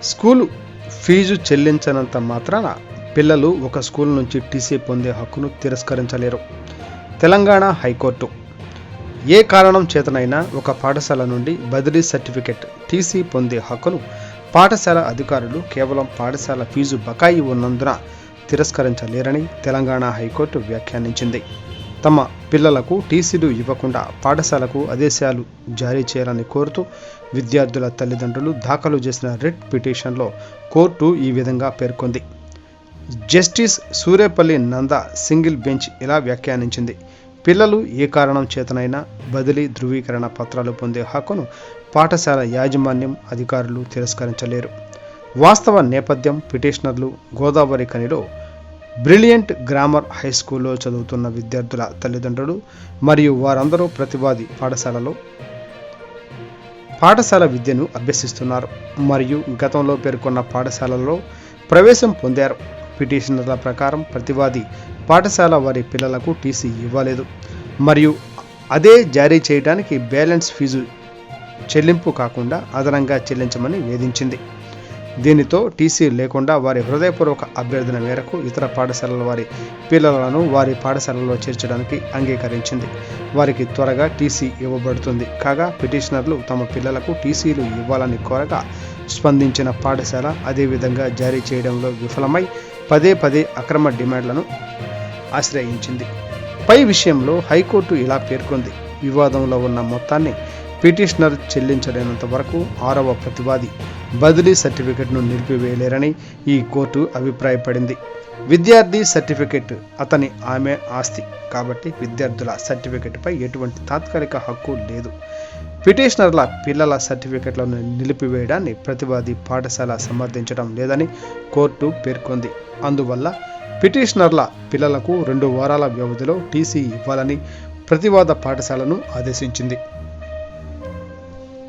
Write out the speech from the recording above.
School fee చెల్లించనంత మాత్రాన పిల్లలు ఒక స్కూల్ నుంచి టీసీ పొందే హక్కును తిరస్కరించలేరు. తెలంగాణ హైకోర్టు ఏ కారణం చేతనైనా ఒక పాఠశాల నుండి బదిలీ సర్టిఫికెట్ టీసీ పొందే హక్కును పాఠశాల అధికారులు కేవలం పాఠశాల ఫీజు బకాయి ఉన్నందున తిరస్కరించలేరని తెలంగాణ హైకోర్టు వ్యాఖ్యానించింది. తమ పిల్లలకు టీసీలు ఇవ్వకుండా పాఠశాలకు ఆదేశాలు జారీ చేయాలని కోరుతూ విద్యార్థుల తల్లిదండ్రులు దాఖలు చేసిన రిట్ పిటిషన్లో కోర్టు ఈ విధంగా పేర్కొంది. జస్టిస్ సూరేపల్లి నంద సింగిల్ బెంచ్ ఇలా వ్యాఖ్యానించింది. పిల్లలు ఏ కారణం చేతనైనా బదిలీ ధృవీకరణ పత్రాలు పొందే హక్కును పాఠశాల యాజమాన్యం అధికారులు తిరస్కరించలేరు. వాస్తవ నేపథ్యం పిటిషనర్లు గోదావరి ఖనిలో బ్రిలియంట్ గ్రామర్ హై స్కూల్లో చదువుతున్న విద్యార్థుల తల్లిదండ్రులు మరియు వారందరూ ప్రతివాది పాఠశాల విద్యను అభ్యసిస్తున్నారు మరియు గతంలో పేర్కొన్న పాఠశాలలో ప్రవేశం పొందారు. పిటిషనర్ల ప్రకారం ప్రతివాది పాఠశాల వారి పిల్లలకు టీసీ ఇవ్వలేదు మరియు అదే జారీ చేయడానికి బ్యాలెన్స్ ఫీజు చెల్లింపు కాకుండా అదనంగా చెల్లించమని వేధించింది. దీనితో టీసీ లేకుండా వారి హృదయపూర్వక అభ్యర్థన మేరకు ఇతర పాఠశాలల వారి పిల్లలను వారి పాఠశాలలో చేర్చడానికి అంగీకరించింది. వారికి త్వరగా టీసీ ఇవ్వబడుతుంది. కాగా పిటిషనర్లు తమ పిల్లలకు టీసీలు ఇవ్వాలని కోరగా స్పందించిన పాఠశాల అదేవిధంగా జారీ చేయడంలో విఫలమై పదే అక్రమ డిమాండ్లను ఆశ్రయించింది. పై విషయంలో హైకోర్టు ఇలా పేర్కొంది. వివాదంలో ఉన్న మొత్తాన్ని పిటిషనర్ చెల్లించలేనంత వరకు 6వ ప్రతివాది బదిలీ సర్టిఫికెట్ను నిలిపివేయలేరని ఈ కోర్టు అభిప్రాయపడింది. విద్యార్థి సర్టిఫికెట్ ఆమె ఆస్తి కాబట్టి విద్యార్థుల సర్టిఫికెట్పై ఎటువంటి తాత్కాలిక హక్కు లేదు. పిటిషనర్ల పిల్లల సర్టిఫికెట్లను నిలిపివేయడాన్ని ప్రతివాది పాఠశాల సమర్థించడం లేదని కోర్టు పేర్కొంది. అందువల్ల పిటిషనర్ల పిల్లలకు 2 వారాల వ్యవధిలో టీసీ ఇవ్వాలని ప్రతివాద పాఠశాలను ఆదేశించింది.